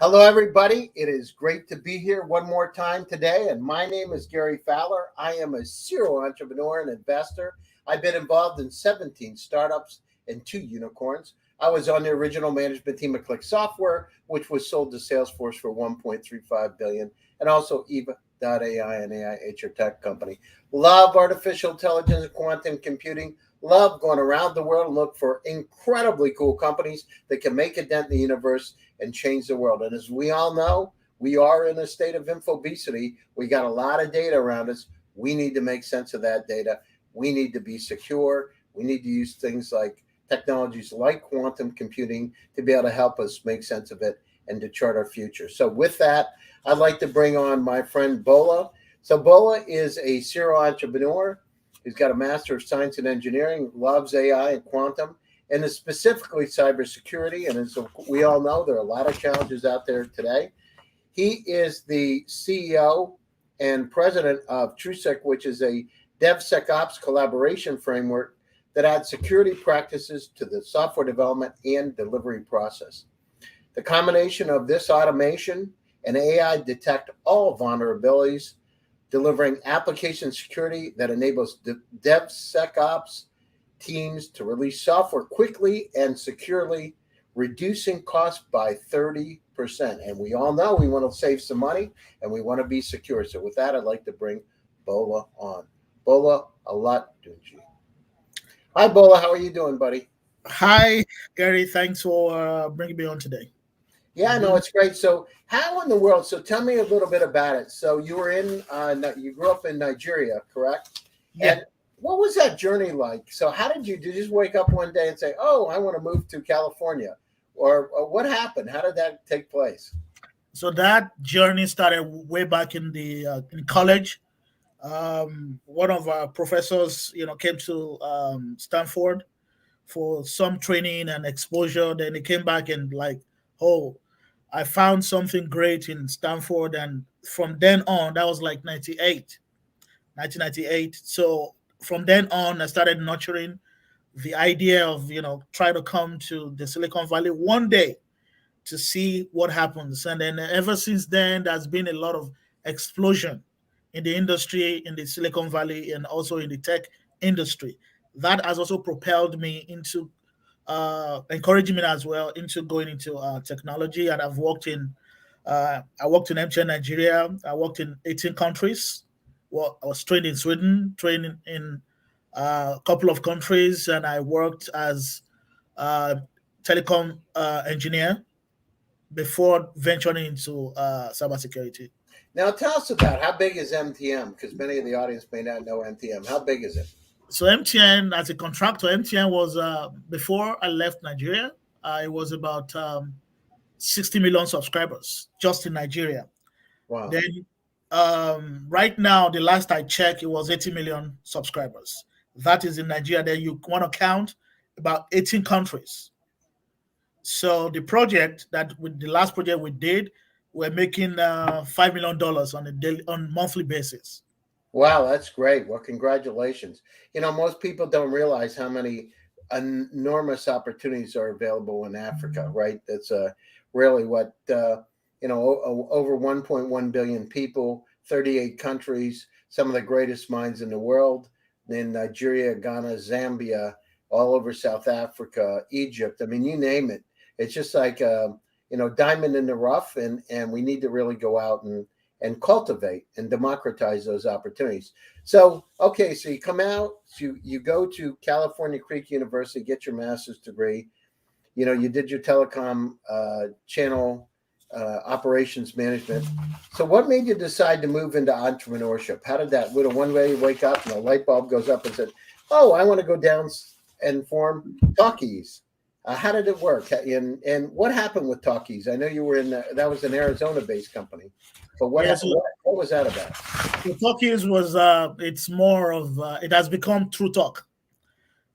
Hello, everybody. It is great to be here one more time today. And my name is Gary Fowler. I am a serial entrepreneur and investor. I've been involved in 17 startups and 2 unicorns. I was on the original management team of Click Software, which was sold to Salesforce for $1.35 billion, and also Yva.ai, an AI HR tech company. Love artificial intelligence and quantum computing. Love going around the world and look for incredibly cool companies that can make a dent in the universe and change the world. And as we all know, we are in a state of infobesity. We got a lot of data around us. We need to make sense of that data. We need to be secure. We need to use things like technologies like quantum computing to be able to help us make sense of it and to chart our future. So with that, I'd like to bring on my friend Bola. So Bola is a serial entrepreneur. He's got a Master of Science in Engineering, loves AI and quantum, and is specifically cybersecurity. And as we all know, there are a lot of challenges out there today. He is the CEO and president of TrueSec, which is a DevSecOps collaboration framework that adds security practices to the software development and delivery process. The combination of this automation and AI detect all vulnerabilities, delivering application security that enables DevSecOps teams to release software quickly and securely, reducing costs by 30%. And we all know we want to save some money and we want to be secure. So with that, I'd like to bring Bola on. Bola Olatunji. Hi, Bola. How are you doing, buddy? Hi, Gary. Thanks for bringing me on today. Yeah, no, it's great. So how in the world, so tell me a little bit about it. So you were you grew up in Nigeria, correct? Yeah. And what was that journey like? So how did you just wake up one day and say, oh, I want to move to California? Or what happened? How did that take place? So that journey started way back in in college. One of our professors, came to Stanford for some training and exposure. Then he came back and oh, I found something great in Stanford. And from then on, that was like 1998. So from then on, I started nurturing the idea of, try to come to the Silicon Valley one day to see what happens. And then ever since then, there's been a lot of explosion in the industry, in the Silicon Valley, and also in the tech industry. That has also propelled me into encouraging me as well into going into technology. And I worked in MTN Nigeria. I worked in 18 countries. Well, I was trained in Sweden, trained in a couple of countries, and I worked as a telecom engineer before venturing into cybersecurity. Now tell us about how big is MTM? Because many of the audience may not know MTM. How big is it? So MTN, as a contractor, MTN was before I left Nigeria. It was about 60 million subscribers just in Nigeria. Wow. Then right now, the last I checked, it was 80 million subscribers. That is in Nigeria. Then you want to count about 18 countries. So the last project we did, we're making $5 million on monthly basis. Wow, that's great. Well, congratulations. Most people don't realize how many enormous opportunities are available in Africa, right? That's really what, over 1.1 billion people, 38 countries, some of the greatest minds in the world, in Nigeria, Ghana, Zambia, all over South Africa, Egypt. I mean, you name it. It's just like, diamond in the rough, and we need to really go out and cultivate and democratize those opportunities. So, okay, so you come out, you go to California Creek University, get your master's degree. You did your telecom channel operations management. So what made you decide to move into entrepreneurship? How did that, one day you wake up and a light bulb goes up and said, oh, I want to go down and form Takis? How did it work? And what happened with Takis? I know you were that was an Arizona-based company, but what was that about? Takis was it's more of it has become True Talk,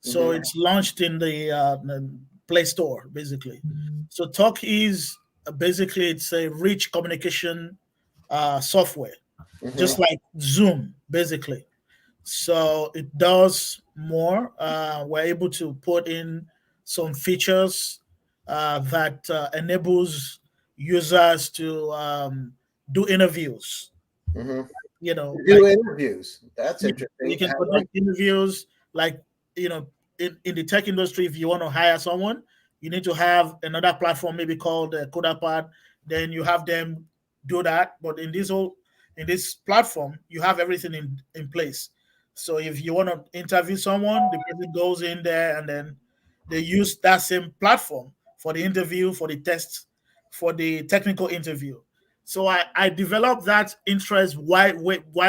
so it's launched in the Play Store basically. So Takis basically it's a rich communication software, just like Zoom basically. So it does more. We're able to put in some features that enables users to do interviews. Mm-hmm. You know, Do interviews. That's you interesting. can conduct interviews like, you know, in the tech industry. If you want to hire someone, you need to have another platform, maybe called CodaPad. Then you have them do that. But in this platform, you have everything in place. So if you want to interview someone, the person goes in there, and then they use that same platform for the interview, for the test, for the technical interview. So I developed that interest while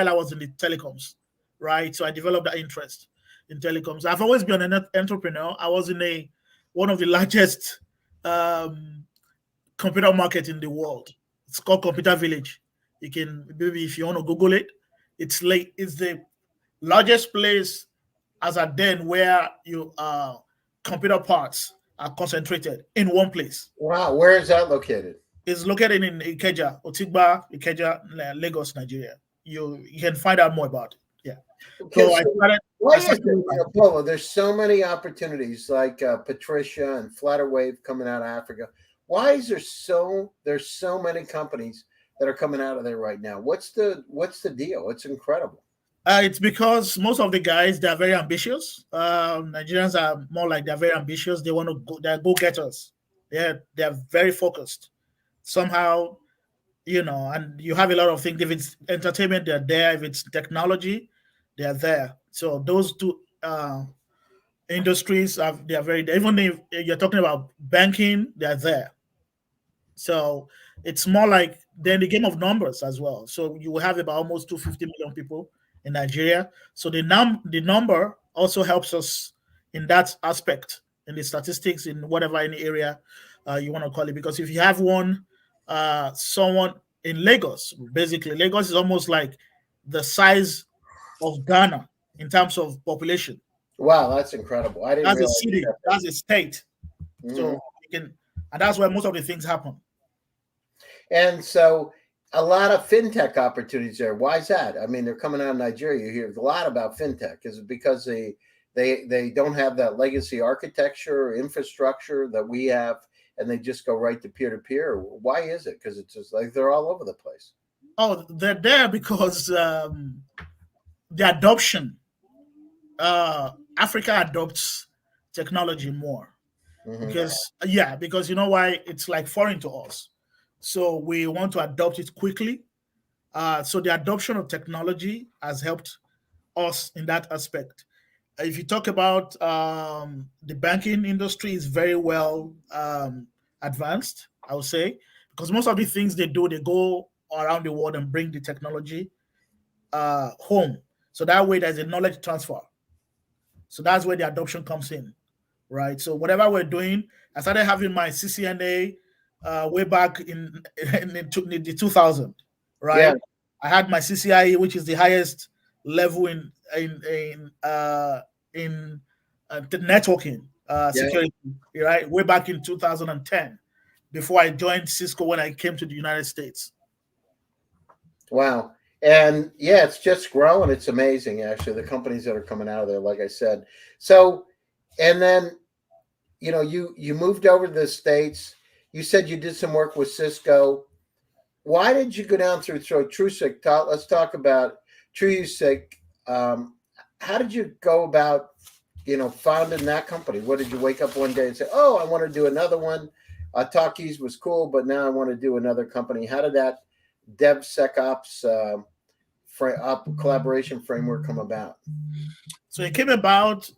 I was in the telecoms, right? So I developed that interest in telecoms. I've always been an entrepreneur. I was in one of the largest um, computer market in the world. It's called Computer Village. You can, maybe if you want to Google it, it's the largest place as a den where you computer parts are concentrated in one place. Wow, where is that located? It's located in Ikeja, Otigba, Ikeja, Lagos, Nigeria. You can find out more about it. Yeah. Okay, So so why is it, Bola, there's so many opportunities like Patricia and Flutterwave coming out of Africa. Why is there's so many companies that are coming out of there right now? What's the deal? It's incredible. It's because most of the guys, they're very ambitious. Nigerians are more like they're very ambitious. They want to go. They're go getters. They're very focused. Somehow, you know, and you have a lot of things. If it's entertainment, they're there. If it's technology, they're there. So those two industries they are very there. Even if you're talking about banking, they're there. So it's more like then the game of numbers as well. So you will have about almost 250 million people in Nigeria. So the number also helps us in that aspect, in the statistics, in whatever any area you want to call it. Because if you have someone in Lagos, basically Lagos is almost like the size of Ghana in terms of population. Wow, that's incredible. I didn't That's a realize city. that. That's a state. Mm-hmm. So you can, and that's where most of the things happen. And so a lot of fintech opportunities there. Why is that? I mean, they're coming out of Nigeria. You hear a lot about fintech. Is it because they don't have that legacy architecture or infrastructure that we have, and they just go right to peer to peer? Why is it? Because it's just like they're all over the place. Oh, they're there because the adoption. Africa adopts technology more Mm-hmm. because you know why, it's like foreign to us. So we want to adopt it quickly. So the adoption of technology has helped us in that aspect. If you talk about the banking industry, is very well advanced, I would say, because most of the things they do, they go around the world and bring the technology home. So that way, there's a knowledge transfer. So that's where the adoption comes in, right? So whatever we're doing, I started having my CCNA way back in the 2000, right? Yeah. I had my CCIE, which is the highest level in the networking security, right? Way back in 2010, before I joined Cisco when I came to the United States. Wow. And yeah, it's just growing. It's amazing, actually, the companies that are coming out of there, like I said. So, and then, you know, you moved over to the States. You said you did some work with Cisco. Why did you go down through Trusik? Let's talk about Trusik. How did you go about, founding that company? What did you wake up one day and say, oh, I want to do another one? Takis was cool, but now I want to do another company. How did that DevSecOps collaboration framework come about? So it came about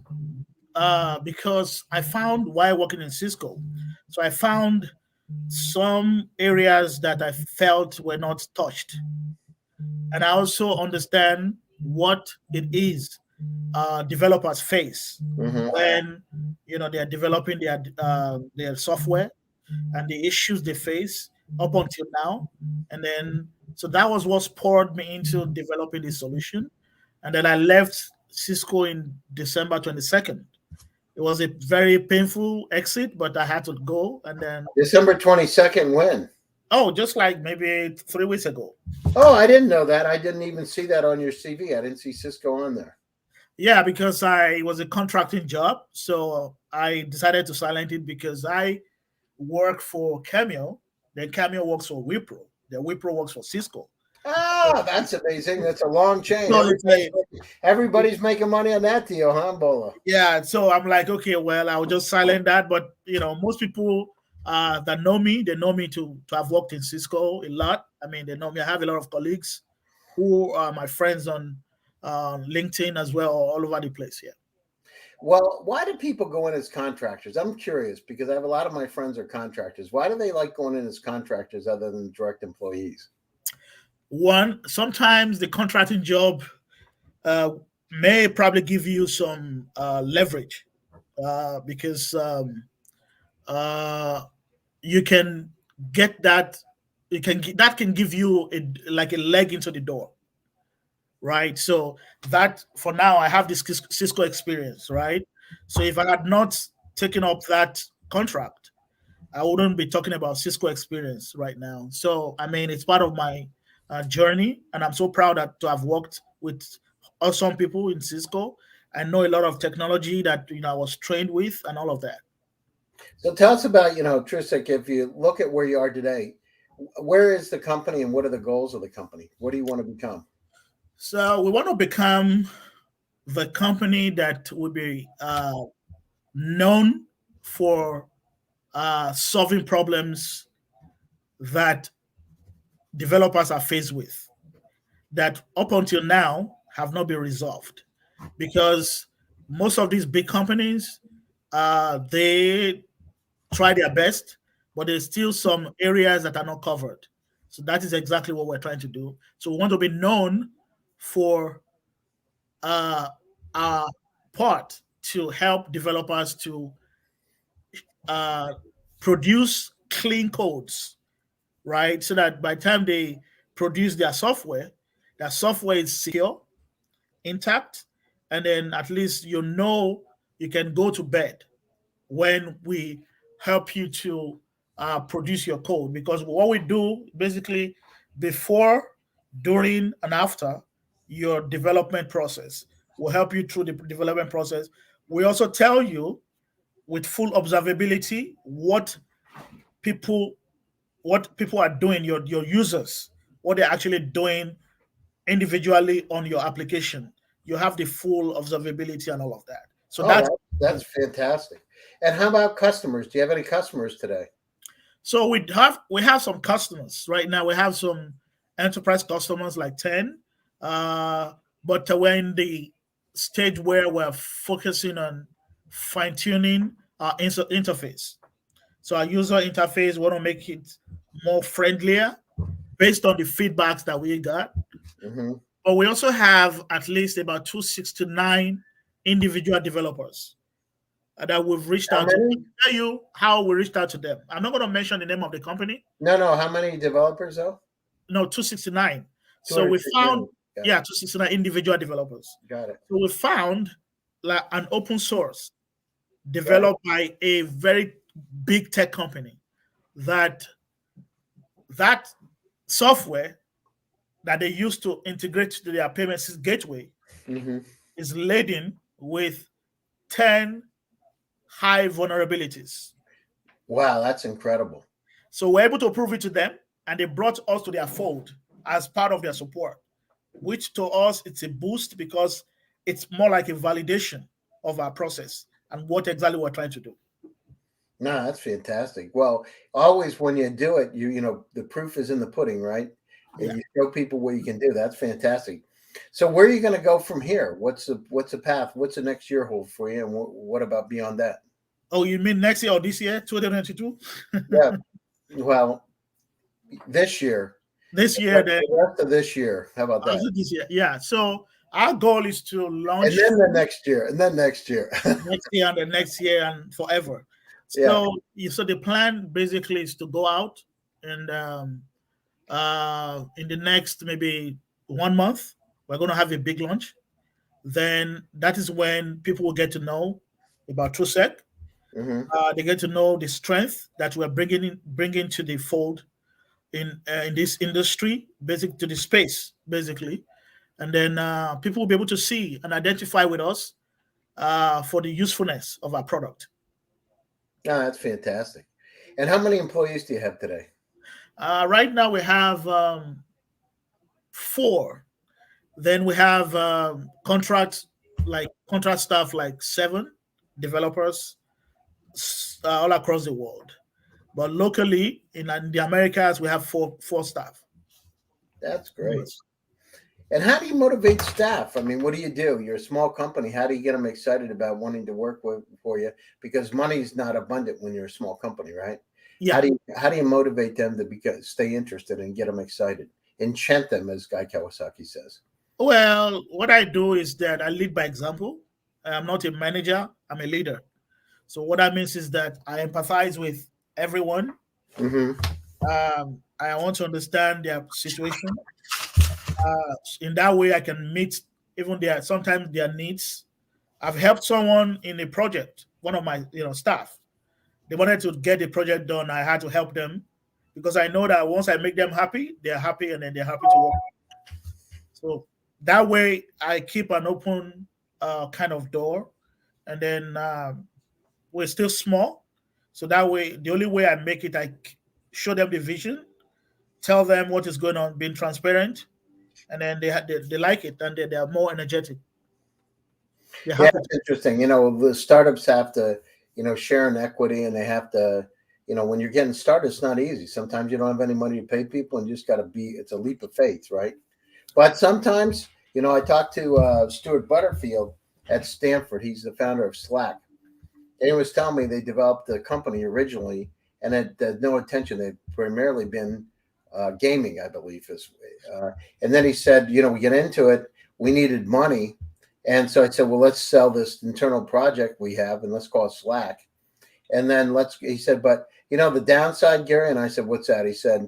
because I found, while working in Cisco, so I found some areas that I felt were not touched. And I also understand what it is developers face when they are developing their software and the issues they face up until now. And then so that was what spurred me into developing this solution. And then I left Cisco in December 22nd. It was a very painful exit, but I had to go. And then December 22nd, when? Oh, just like maybe 3 weeks ago. Oh, I didn't know that. I didn't even see that on your CV. I didn't see Cisco on there. Yeah, because it was a contracting job. So I decided to silent it because I work for Cameo, Then Cameo works for Wipro. Then Wipro works for Cisco. Ah, that's amazing. That's a long chain. So Everybody's making money on that deal, huh, Bola? Yeah, so I'm like, okay, well, I'll just silent that. But most people that know me, they know me to have worked in Cisco a lot. I mean, they know me. I have a lot of colleagues who are my friends on LinkedIn as well, all over the place. Yeah. Well, why do people go in as contractors? I'm curious because I have a lot of my friends are contractors. Why do they like going in as contractors other than direct employees? One, sometimes the contracting job may probably give you some leverage because you can get that. That can give you like a leg into the door, right? So that for now, I have this Cisco experience, right? So if I had not taken up that contract, I wouldn't be talking about Cisco experience right now. So I mean, it's part of my journey, and I'm so proud to have worked with awesome people in Cisco. I know a lot of technology that I was trained with, and all of that. So tell us about, Tristic, if you look at where you are today, where is the company and what are the goals of the company? What do you want to become? So we want to become the company that will be known for solving problems that developers are faced with, that up until now have not been resolved. Because most of these big companies, they try their best, but there's still some areas that are not covered. So that is exactly what we're trying to do. So we want to be known for our part to help developers to uh, produce clean codes, right? So that by the time they produce their software is secure, intact, and then at least you can go to bed when we help you to produce your code. Because what we do basically before, during, and after your development process, will help you through the development process. We also tell you with full observability people what people are doing, your users, what they're actually doing individually on your application. You have the full observability and all of that. So that's fantastic. And how about customers? Do you have any customers today? So we have some customers right now. We have some enterprise customers like 10, but we're in the stage where we're focusing on fine tuning our interface. So our user interface, we want to make it more friendlier based on the feedbacks that we got. Mm-hmm. But we also have at least about 269 individual developers that we've reached out to. I'll tell you how we reached out to them. I'm not going to mention the name of the company. No. How many developers though? No, 269. So we found 269 individual developers. Got it. So we found like an open source developed by a very big tech company that software that they use to integrate to their payments gateway is laden with 10 high vulnerabilities. Wow, that's incredible. So we're able to prove it to them, and they brought us to their fold as part of their support, which to us, it's a boost because it's more like a validation of our process and what exactly we're trying to do. No, that's fantastic. Well, always when you do it, the proof is in the pudding, right? And you show people what you can do. That's fantastic. So where are you going to go from here? What's the path? What's the next year hold for you? And what about beyond that? Oh, you mean next year or this year, 2022? Yeah. Well, this year. This year, the rest of this year. How about that? This year, yeah. So our goal is to launch, and then the next year, and then next year, next year, and the next year, and forever. So, so the plan basically is to go out and in the next maybe 1 month, we're going to have a big launch. Then that is when people will get to know about TrueSec. They get to know the strength that we're bringing to the fold in this industry, basically to the space, basically, and then people will be able to see and identify with us for the usefulness of our product. No, that's fantastic. And how many employees do you have today? Right now we have 4. Then we have contract staff like 7 developers all across the world. But locally in the Americas, we have four staff. That's great. And how do you motivate staff? I mean, what do? You're a small company. How do you get them excited about wanting to work for you? Because money's not abundant when you're a small company, right? Yeah. How do you motivate them to stay interested and get them excited, enchant them, as Guy Kawasaki says? Well, what I do is that I lead by example. I'm not a manager. I'm a leader. So what that means is that I empathize with everyone. Mm-hmm. I want to understand their situation. In that way, I can meet even sometimes their needs. I've helped someone in a project. One of my staff. They wanted to get the project done. I had to help them because I know that once I make them happy, they're happy, and then they're happy to work. So that way, I keep an open kind of door, and then we're still small. So that way, the only way I make it, I show them the vision, tell them what is going on, being transparent, and then they like it, and they are more energetic. Yeah, it's interesting. The startups have to, share in equity, and they have to, when you're getting started, it's not easy. Sometimes you don't have any money to pay people, and you just got to it's a leap of faith, right? But sometimes, I talked to Stuart Butterfield at Stanford. He's the founder of Slack. And he was telling me they developed the company originally and had no intention. They'd primarily been gaming, I believe. And then he said, we get into it, we needed money. And so I said, well, let's sell this internal project we have and let's call it Slack. And then he said, but the downside, Gary? And I said, what's that? He said,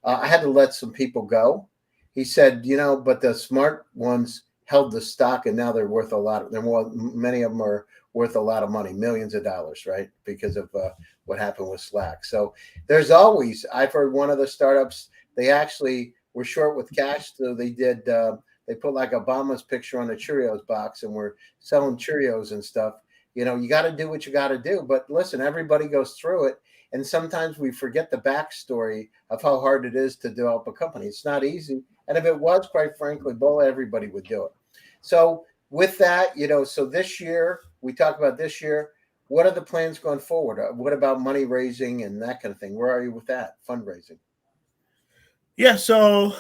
I had to let some people go. He said, but the smart ones held the stock and now they're worth a lot. Many of them are worth a lot of money, millions of dollars, right? Because of what happened with Slack. So there's always, I've heard one of the startups, they actually were short with cash. So they put like Obama's picture on a Cheerios box and were selling Cheerios and stuff. You got to do what you got to do. But listen, everybody goes through it. And sometimes we forget the backstory of how hard it is to develop a company. It's not easy. And if it was, quite frankly, Bola, everybody would do it. So with that, so this year, we talk about this year, what are the plans going forward? What about money raising and that kind of thing? Where are you with that, fundraising? Yeah, so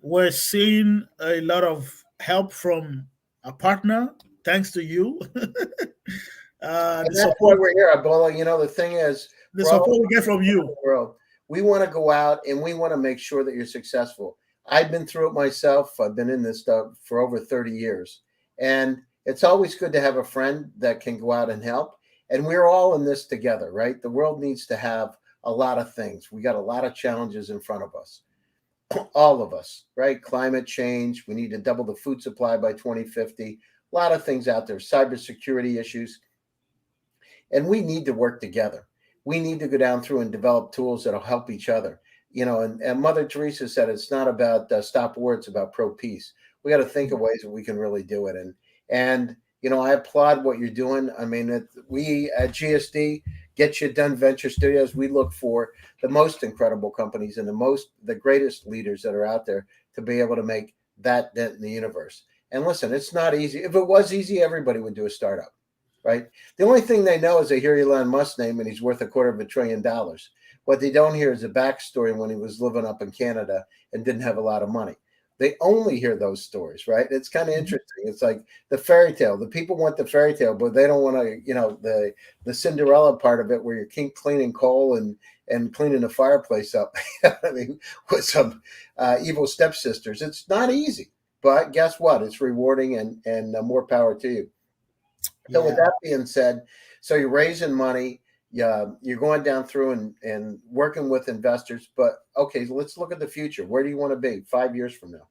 we're seeing a lot of help from a partner, thanks to you. And that's why we're here, Bola. The thing is, the support we get from you. World, we want to go out and we want to make sure that you're successful. I've been through it myself. I've been in this stuff for over 30 years. And it's always good to have a friend that can go out and help. And we're all in this together, right? The world needs to have a lot of things. We got a lot of challenges in front of us. All of us, right? Climate change. We need to double the food supply by 2050. A lot of things out there. Cybersecurity issues. And we need to work together. We need to go down through and develop tools that'll help each other. And Mother Teresa said it's not about stop war, it's about pro peace. We got to think of ways that we can really do it. And I applaud what you're doing. I mean, we at GSD Get You Done Venture Studios, we look for the most incredible companies and the greatest leaders that are out there to be able to make that dent in the universe. And listen, it's not easy. If it was easy, everybody would do a startup. Right. The only thing they know is they hear Elon Musk's name and he's worth $250 billion. What they don't hear is the backstory when he was living up in Canada and didn't have a lot of money. They only hear those stories, right? It's kind of interesting. It's like the fairy tale. The people want the fairy tale, but they don't want to, the Cinderella part of it where you're cleaning coal and cleaning the fireplace up. I mean, with some evil stepsisters. It's not easy, but guess what? It's rewarding and more power to you. So with that being said, so you're raising money, you're going down through and working with investors. But okay, let's look at the future. Where do you want to be 5 years from now?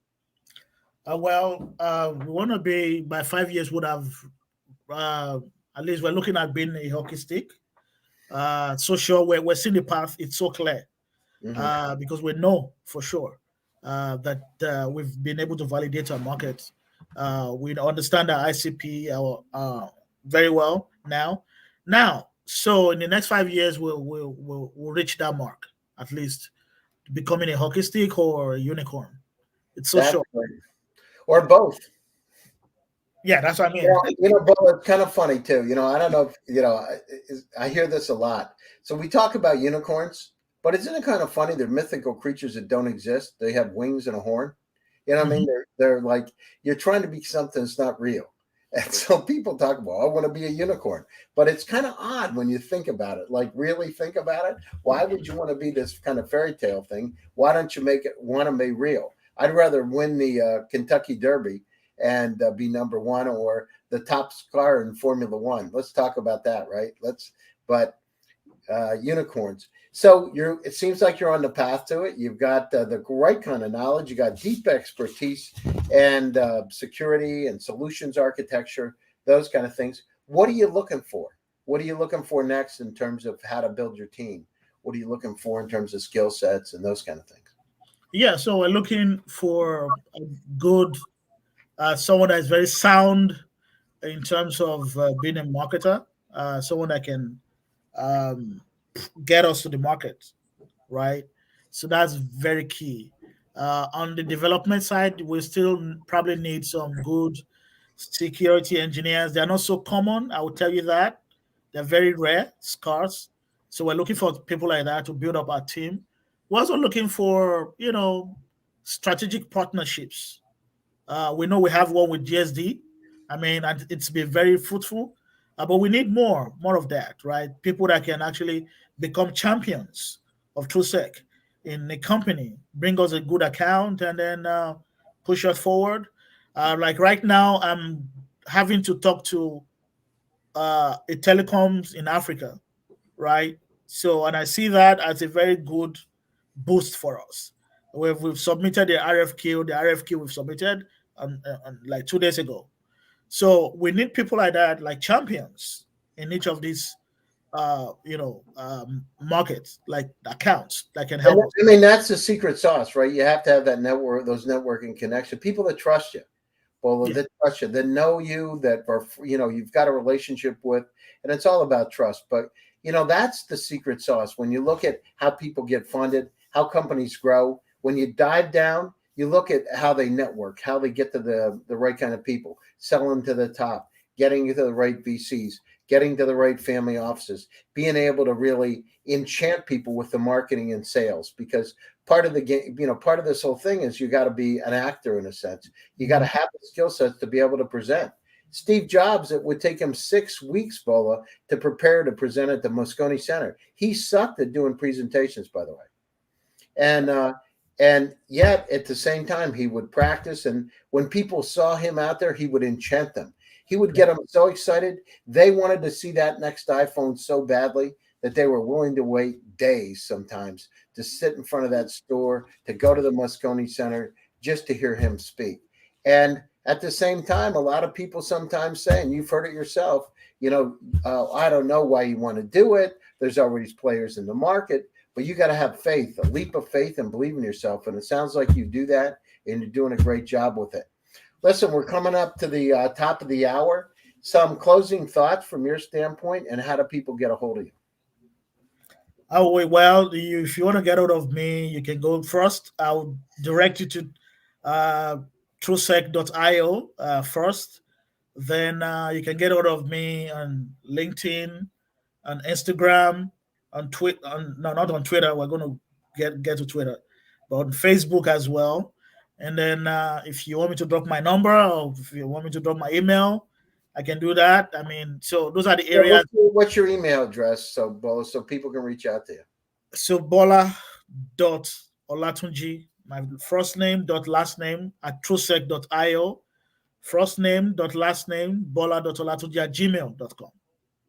We want to be by 5 years. Would have at least we're looking at being a hockey stick. So sure, we're seeing the path. It's so clear because we know for sure that we've been able to validate our market. We understand our ICP very well now. So in the next 5 years, we'll reach that mark. at least becoming a hockey stick or a unicorn. It's so That's short. great. Or both. Yeah, that's what I mean. Bola, it's kind of funny too. I don't know if I hear this a lot. So we talk about unicorns, but isn't it kind of funny? They're mythical creatures that don't exist. They have wings and a horn. You know what I mean? They're like, you're trying to be something that's not real. And so people talk about, I want to be a unicorn, but it's kind of odd when you think about it. Like, really think about it. Why would you want to be this kind of fairy tale thing? Why don't you want to be real? I'd rather win the Kentucky Derby and be number one, or the top car in Formula One. Let's talk about that, right? But unicorns. So it seems like you're on the path to it. You've got the right kind of knowledge. You got deep expertise and security and solutions architecture, those kind of things. What are you looking for? What are you looking for next in terms of how to build your team? What are you looking for in terms of skill sets and those kind of things? Yeah, so we're looking for a good someone that is very sound in terms of being a marketer, someone that can um, get us to the market, right? So that's very key. On the development side, we still probably need some good security engineers. They're not so common, I will tell you that. They're very rare, scarce. So we're looking for people like that to build up our team. We're also looking for, strategic partnerships. We know we have one with GSD. I mean, and it's been very fruitful, but we need more of that, right? People that can actually become champions of TrueSec in a company, bring us a good account, and then push us forward. Like right now, I'm having to talk to a telecoms in Africa, right? So, and I see that as a very good boost for us. We've submitted the RFQ. The RFQ we've submitted like 2 days ago. So we need people like that, like champions in each of these, markets, like accounts that can And help us. I mean, that's the secret sauce, right? You have to have that network, those networking connections, people that trust you. Well, Yeah, that trust you, that know you, that are, you've got a relationship with, and it's all about trust. But, that's the secret sauce. When you look at how people get funded, how companies grow, when you dive down, you look at how they network, how they get to the right kind of people, sell them to the top, getting to the right VCs, getting to the right family offices, being able to really enchant people with the marketing and sales. Because part of the game, part of this whole thing is you got to be an actor in a sense. You got to have the skill sets to be able to present. Steve Jobs, it would take him 6 weeks, Bola, to prepare to present at the Moscone Center. He sucked at doing presentations, by the way. And yet at the same time, he would practice. And when people saw him out there, he would enchant them. He would get them so excited. They wanted to see that next iPhone so badly that they were willing to wait days sometimes to sit in front of that store, to go to the Moscone Center just to hear him speak. And at the same time, a lot of people sometimes say, and you've heard it yourself, I don't know why you want to do it. There's always players in the market, but you got to have faith, a leap of faith, and believe in yourself. And it sounds like you do that, and you're doing a great job with it. Listen, we're coming up to the top of the hour. Some closing thoughts from your standpoint, and how do people get a hold of you? Oh, well, if you want to get out of me, you can go first. I'll direct you to uh, truesec.io first. Then you can get out of me on LinkedIn, on Instagram, on Twitter. No, not on Twitter. We're going to get to Twitter, but on Facebook as well. And then if you want me to drop my number, or if you want me to drop my email, I can do that. I mean, so those are the Yeah, areas. what's your email address, so Bola, so people can reach out to you? So Bola.Olatunji, my first name dot last name at truesec.io. First name dot last name Bola.Olatunji at gmail.com.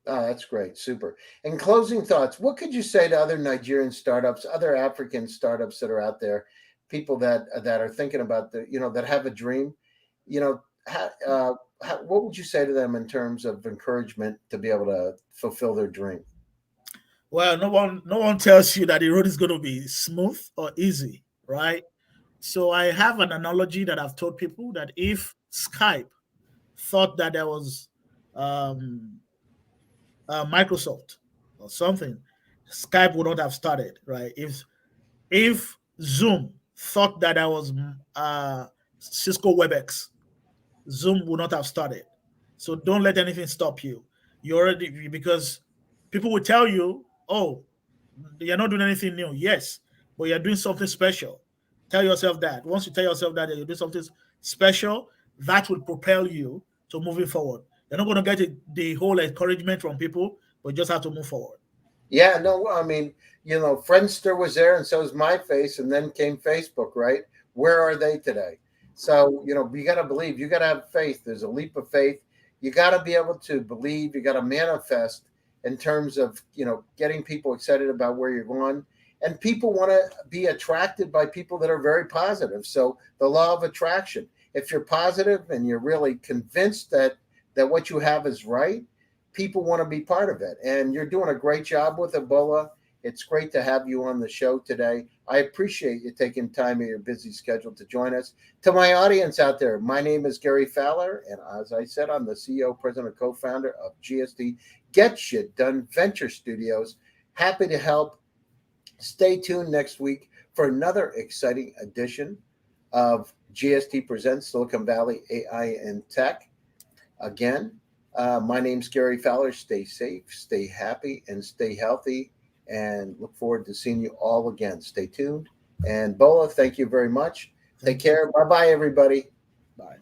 Oh, that's great. Super. And closing thoughts, what could you say to other Nigerian startups, other African startups that are out there, people that are thinking about that have a dream, what would you say to them in terms of encouragement to be able to fulfill their dream? Well, no one tells you that the road is going to be smooth or easy, right? So I have an analogy that I've told people that if Skype thought that there was um, Microsoft or something, Skype would not have started, right? If If Zoom thought that I was Cisco WebEx, Zoom would not have started. So don't let anything stop you. You already, because people will tell you, oh, you're not doing anything new. Yes, but you're doing something special. Tell yourself that. Once you tell yourself that you're doing something special, that will propel you to moving forward. You're not going to get the whole encouragement from people, but you just have to move forward. Yeah, no, I mean, Friendster was there and so was MyFace, and then came Facebook, right? Where are they today? So, you got to believe, you got to have faith. There's a leap of faith. You got to be able to believe, you got to manifest in terms of, getting people excited about where you're going. And people want to be attracted by people that are very positive. So, the law of attraction. If you're positive and you're really convinced that what you have is right, people want to be part of it. And you're doing a great job with Ebola. It's great to have you on the show today. I appreciate you taking time in your busy schedule to join us. To my audience out there, my name is Gary Fowler, and as I said, I'm the CEO, president, and co-founder of GSD Get Shit Done Venture Studios. Happy to help. Stay tuned next week for another exciting edition of GSD Presents Silicon Valley AI and Tech. Again, my name's Gary Fowler. Stay safe, stay happy, and stay healthy. And look forward to seeing you all again. Stay tuned. And Bola, thank you very much. Take care. Bye bye, everybody. Bye.